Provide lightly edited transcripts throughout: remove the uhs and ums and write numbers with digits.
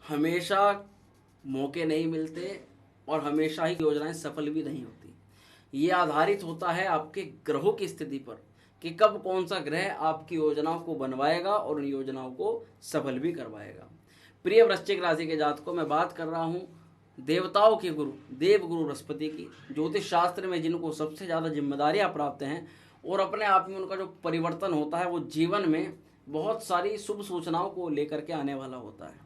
हमेशा मौके नहीं मिलते और हमेशा ही योजनाएं सफल भी नहीं होती। ये आधारित होता है आपके ग्रहों की स्थिति पर कि कब कौन सा ग्रह आपकी योजनाओं को बनवाएगा और उन योजनाओं को सफल भी करवाएगा। प्रिय वृश्चिक राशि के जातकों, मैं बात कर रहा हूँ देवताओं के गुरु देव गुरु बृहस्पति की, ज्योतिष शास्त्र में जिनको सबसे ज़्यादा जिम्मेदारियां प्राप्त हैं और अपने आप में उनका जो परिवर्तन होता है वो जीवन में बहुत सारी शुभ सूचनाओं को लेकर के आने वाला होता है।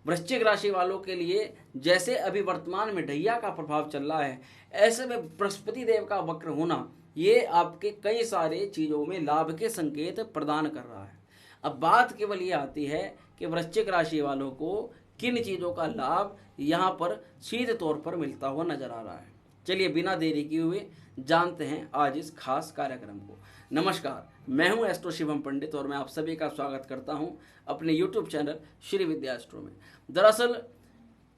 वृश्चिक राशि वालों के लिए जैसे अभी वर्तमान में ढैया का प्रभाव चल रहा है, ऐसे में बृहस्पति देव का वक्र होना ये आपके कई सारे चीज़ों में लाभ के संकेत प्रदान कर रहा है। अब बात केवल ये आती है कि वृश्चिक राशि वालों को किन चीज़ों का लाभ यहाँ पर सीधे तौर पर मिलता हुआ नजर आ रहा है। चलिए बिना देरी किए हुए जानते हैं आज इस खास कार्यक्रम को। नमस्कार, मैं हूं एस्ट्रो शिवम पंडित और मैं आप सभी का स्वागत करता हूं अपने YouTube चैनल श्री विद्या एस्ट्रो में। दरअसल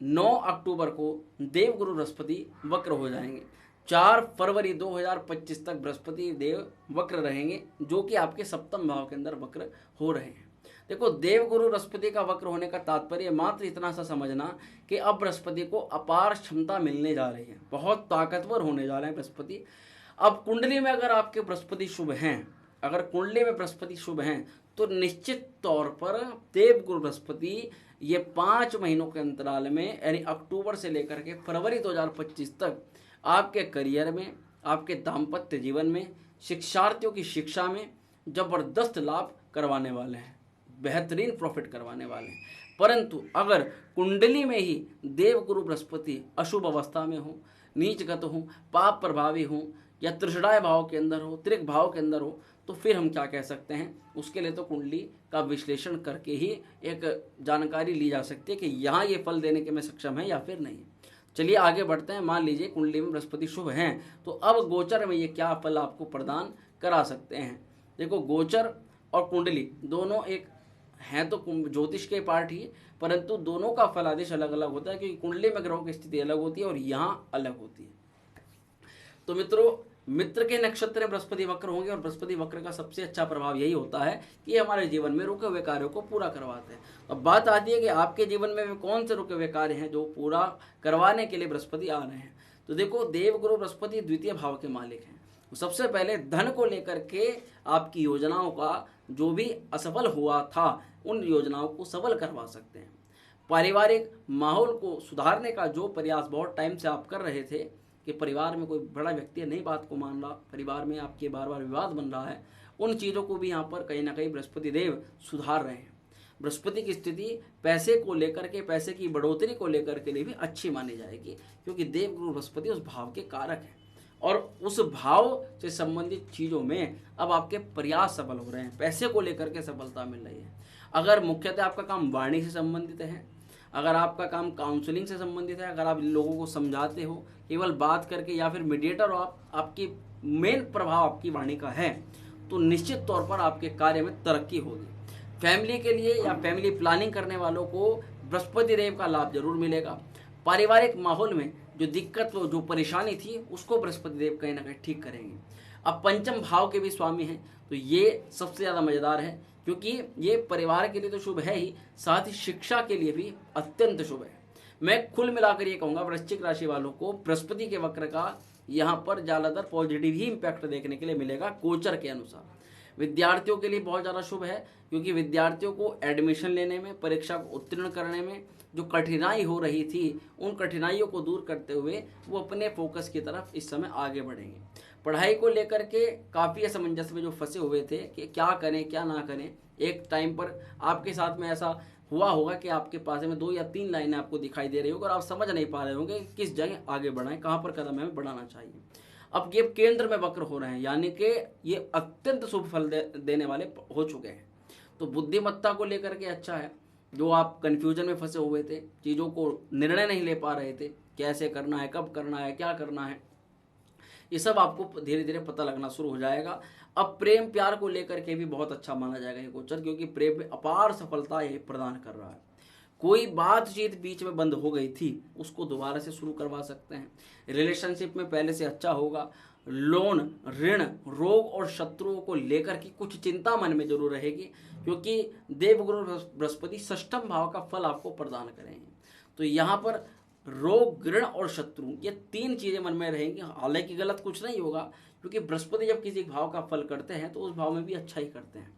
9 अक्टूबर को देवगुरु बृहस्पति वक्र हो जाएंगे। 4 फरवरी 2025 तक बृहस्पति देव वक्र रहेंगे, जो कि आपके सप्तम भाव के अंदर वक्र हो रहे हैं। देखो, देवगुरु बृहस्पति का वक्र होने का तात्पर्य मात्र इतना सा समझना कि अब बृहस्पति को अपार क्षमता मिलने जा रही है, बहुत ताकतवर होने जा रहे हैं बृहस्पति। अब कुंडली में अगर आपके बृहस्पति शुभ हैं, अगर कुंडली में बृहस्पति शुभ हैं, तो निश्चित तौर पर देवगुरु बृहस्पति ये 5 महीनों के अंतराल में यानी अक्टूबर से लेकर के फरवरी 2025 तक आपके करियर में, आपके दाम्पत्य जीवन में, शिक्षार्थियों की शिक्षा में जबरदस्त लाभ करवाने वाले हैं, बेहतरीन प्रॉफिट करवाने वाले हैं। परंतु अगर कुंडली में ही देवगुरु बृहस्पति अशुभ अवस्था में हो, नीचगत हो, पाप प्रभावी हो या तृषणाय भाव के अंदर हो, त्रिक भाव के अंदर हो, तो फिर हम क्या कह सकते हैं? उसके लिए तो कुंडली का विश्लेषण करके ही एक जानकारी ली जा सकती है कि यहाँ ये फल देने के में सक्षम है या फिर नहीं। चलिए आगे बढ़ते हैं। मान लीजिए कुंडली में बृहस्पति शुभ हैं, तो अब गोचर में ये क्या फल आपको प्रदान करा सकते हैं? देखो, गोचर और कुंडली दोनों एक हैं तो ज्योतिष के पार्ट ही, परंतु दोनों का फलादेश अलग अलग होता है, क्योंकि कुंडली में ग्रहों की स्थिति अलग होती है और यहाँ अलग होती है। तो मित्रों, मित्र के नक्षत्र में बृहस्पति वक्र होंगे और बृहस्पति वक्र का सबसे अच्छा प्रभाव यही होता है कि ये हमारे जीवन में रुके हुए कार्यों को पूरा करवाते हैं। अब बात आती है कि आपके जीवन में वे कौन से रुके हुए कार्य हैं जो पूरा करवाने के लिए बृहस्पति आ रहे हैं। तो देखो, देवगुरु बृहस्पति द्वितीय भाव के मालिक हैं। सबसे पहले धन को लेकर के आपकी योजनाओं का जो भी असफल हुआ था, उन योजनाओं को सफल करवा सकते हैं। पारिवारिक माहौल को सुधारने का जो प्रयास बहुत टाइम से आप कर रहे थे कि परिवार में कोई बड़ा व्यक्ति नहीं बात को मान रहा, परिवार में आपके बार बार विवाद बन रहा है, उन चीज़ों को भी यहाँ पर कहीं ना कहीं बृहस्पति देव सुधार रहे हैं। बृहस्पति की स्थिति पैसे को लेकर के, पैसे की बढ़ोतरी को लेकर के लिए भी अच्छी मानी जाएगी, क्योंकि देवगुरु बृहस्पति उस भाव के कारक हैं और उस भाव से संबंधित चीज़ों में अब आपके प्रयास सफल हो रहे हैं, पैसे को लेकर के सफलता मिल रही है। अगर मुख्यतः आपका काम वाणी से संबंधित है, अगर आपका काम काउंसलिंग से संबंधित है, अगर आप लोगों को समझाते हो केवल बात करके या फिर मीडिएटर हो, आपकी मेन प्रभाव आपकी वाणी का है, तो निश्चित तौर पर आपके कार्य में तरक्की होगी। फैमिली के लिए या फैमिली प्लानिंग करने वालों को बृहस्पति देव का लाभ जरूर मिलेगा। पारिवारिक माहौल में जो दिक्कत, जो परेशानी थी, उसको बृहस्पति देव कहीं ना कहीं ठीक करेंगे। अब पंचम भाव के भी स्वामी हैं, तो ये सबसे ज़्यादा मज़ेदार है, क्योंकि ये परिवार के लिए तो शुभ है ही, साथ ही शिक्षा के लिए भी अत्यंत शुभ है। मैं कुल मिलाकर ये कहूँगा, वृश्चिक राशि वालों को बृहस्पति के वक्र का यहाँ पर ज़्यादातर पॉजिटिव ही इम्पैक्ट देखने के लिए मिलेगा गोचर के अनुसार। विद्यार्थियों के लिए बहुत ज़्यादा शुभ है, क्योंकि विद्यार्थियों को एडमिशन लेने में, परीक्षा को उत्तीर्ण करने में जो कठिनाई हो रही थी, उन कठिनाइयों को दूर करते हुए वो अपने फोकस की तरफ इस समय आगे बढ़ेंगे। पढ़ाई को लेकर के काफ़ी असमंजस में जो फंसे हुए थे कि क्या करें क्या ना करें, एक टाइम पर आपके साथ में ऐसा हुआ होगा कि आपके पास में 2 या 3 लाइनें आपको दिखाई दे रही होगी और आप समझ नहीं पा रहे होंगे कि किस जगह आगे बढ़ाएं, कहाँ पर कदम हमें बढ़ाना चाहिए। अब ये केंद्र में वक्र हो रहे हैं, यानी कि ये अत्यंत शुभ फल देने वाले हो चुके हैं। तो बुद्धिमत्ता को लेकर के अच्छा है। जो आप कन्फ्यूजन में फंसे हुए थे, चीज़ों को निर्णय नहीं ले पा रहे थे, कैसे करना है, कब करना है, क्या करना है, ये सब आपको धीरे धीरे पता लगना शुरू हो जाएगा। अब प्रेम प्यार को लेकर के भी बहुत अच्छा माना जाएगा ये गोचर, क्योंकि प्रेम में अपार सफलता ये प्रदान कर रहा है। कोई बातचीत बीच में बंद हो गई थी, उसको दोबारा से शुरू करवा सकते हैं। रिलेशनशिप में पहले से अच्छा होगा, लोन, ऋण, रोग और शत्रुओं को लेकर की कुछ चिंता मन में जरूर रहेगी, क्योंकि देवगुरु बृहस्पति षष्ठम भाव का फल आपको प्रदान करेंगे। तो यहाँ पर रोग, ऋण और शत्रु, ये तीन चीजें मन में रहेंगी। हालांकि गलत कुछ नहीं होगा, क्योंकि बृहस्पति जब किसी भाव का फल करते हैं तो उस भाव में भी अच्छा ही करते हैं।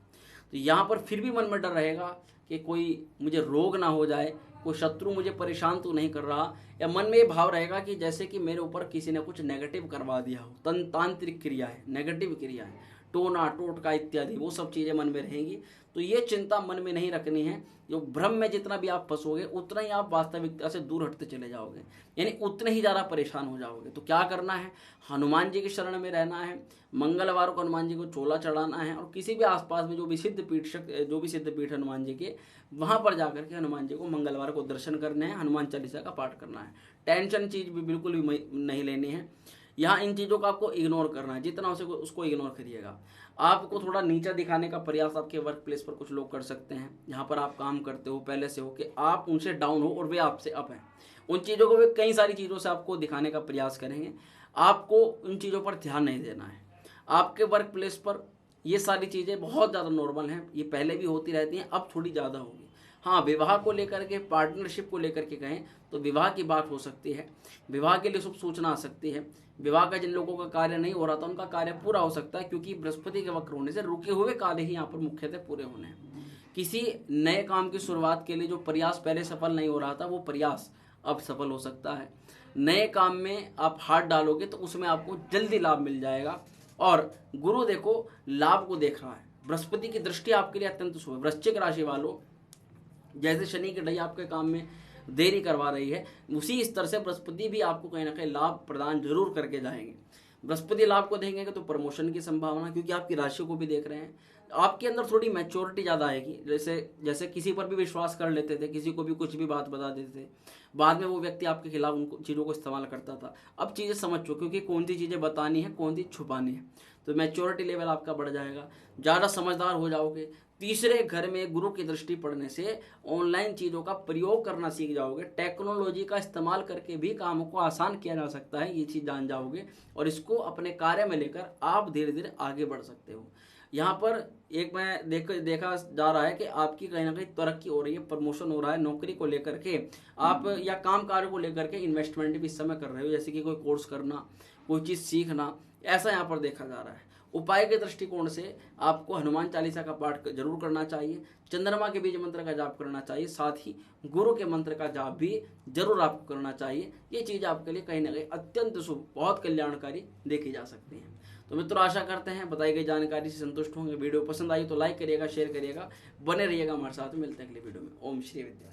तो यहाँ पर फिर भी मन में डर रहेगा कि कोई मुझे रोग ना हो जाए, कोई शत्रु मुझे परेशान तो नहीं कर रहा, या मन में ये भाव रहेगा कि जैसे कि मेरे ऊपर किसी ने कुछ नेगेटिव करवा दिया हो। तांत्रिक क्रिया है, नेगेटिव क्रिया है, टोना टोटका इत्यादि, वो सब चीज़ें मन में रहेंगी। तो ये चिंता मन में नहीं रखनी है। जो भ्रम में जितना भी आप फंसोगे उतना ही आप वास्तविकता से दूर हटते चले जाओगे, यानी उतने ही ज़्यादा परेशान हो जाओगे। तो क्या करना है, हनुमान जी की शरण में रहना है, मंगलवार को हनुमान जी को चोला चढ़ाना है, और किसी भी आसपास में जो भी सिद्ध पीठ हनुमान जी के, वहाँ पर जाकर के हनुमान जी को मंगलवार को दर्शन करने हैं, हनुमान चालीसा का पाठ करना है। टेंशन चीज़ भी बिल्कुल भी नहीं लेनी है। यहाँ इन चीज़ों का आपको इग्नोर करना है, जितना हो सके उसको इग्नोर करिएगा। आपको थोड़ा नीचा दिखाने का प्रयास आपके वर्क प्लेस पर कुछ लोग कर सकते हैं, जहाँ पर आप काम करते हो पहले से हो, कि आप उनसे डाउन हो और वे आपसे अप हैं। उन चीज़ों को वे कई सारी चीज़ों से आपको दिखाने का प्रयास करेंगे। आपको उन चीज़ों पर ध्यान नहीं देना है। आपके वर्क प्लेस पर ये सारी चीज़ें बहुत ज़्यादा नॉर्मल हैं, ये पहले भी होती रहती हैं, अब थोड़ी ज़्यादा होगी। हाँ, विवाह को लेकर के, पार्टनरशिप को लेकर के कहें तो विवाह की बात हो सकती है, विवाह के लिए शुभ सूचना आ सकती है। विवाह का जिन लोगों का कार्य नहीं हो रहा था उनका कार्य पूरा हो सकता है, क्योंकि बृहस्पति के वक्र होने से रुके हुए कार्य ही यहाँ पर मुख्यतः पूरे होने हैं। किसी नए काम की शुरुआत के लिए जो प्रयास पहले सफल नहीं हो रहा था, वो प्रयास अब सफल हो सकता है। नए काम में आप हाथ डालोगे तो उसमें आपको जल्दी लाभ मिल जाएगा। और गुरु देखो लाभ को देख रहा है, बृहस्पति की दृष्टि आपके लिए अत्यंत शुभ है। वृश्चिक राशि वालों, जैसे शनि की ढाई आपके काम में देरी करवा रही है, उसी स्तर से बृहस्पति भी आपको कहीं ना कहीं लाभ प्रदान जरूर करके जाएंगे। बृहस्पति लाभ को देंगे तो प्रमोशन की संभावना, क्योंकि आपकी राशि को भी देख रहे हैं। आपके अंदर थोड़ी मैच्योरिटी ज़्यादा आएगी। जैसे किसी पर भी विश्वास कर लेते थे, किसी को भी कुछ भी बात बता देते थे, बाद में वो व्यक्ति आपके खिलाफ उन चीज़ों को इस्तेमाल करता था। अब चीज़ें समझ चुके, क्योंकि कौन सी चीज़ें बतानी है, कौन सी छुपानी है। तो मैच्योरिटी लेवल आपका बढ़ जाएगा, ज़्यादा समझदार हो जाओगे। तीसरे घर में गुरु की दृष्टि पड़ने से ऑनलाइन चीज़ों का प्रयोग करना सीख जाओगे। टेक्नोलॉजी का इस्तेमाल करके भी कामों को आसान किया जा सकता है, ये चीज़ जान जाओगे, और इसको अपने कार्य में लेकर आप धीरे धीरे आगे बढ़ सकते हो। यहाँ पर एक मैं देखा जा रहा है कि आपकी कहीं ना कहीं तरक्की हो रही है, प्रमोशन हो रहा है। नौकरी को लेकर के आप या काम कार्य को लेकर के इन्वेस्टमेंट भी इस समय कर रहे हो, जैसे कि कोई कोर्स करना, कोई चीज़ सीखना, ऐसा यहाँ पर देखा जा रहा है। उपाय के दृष्टिकोण से आपको हनुमान चालीसा का पाठ जरूर करना चाहिए, चंद्रमा के बीज मंत्र का जाप करना चाहिए, साथ ही गुरु के मंत्र का जाप भी जरूर आपको करना चाहिए। ये चीज़ आपके लिए कहीं ना कहीं अत्यंत शुभ, बहुत कल्याणकारी देखी जा सकती है। तो मित्रों, आशा करते हैं बताई गई जानकारी से संतुष्ट होंगे। वीडियो पसंद आई तो लाइक करिएगा, शेयर करिएगा, बने रहिएगा हमारे साथ। मिलते हैं अगले वीडियो में। ओम श्री विद्या।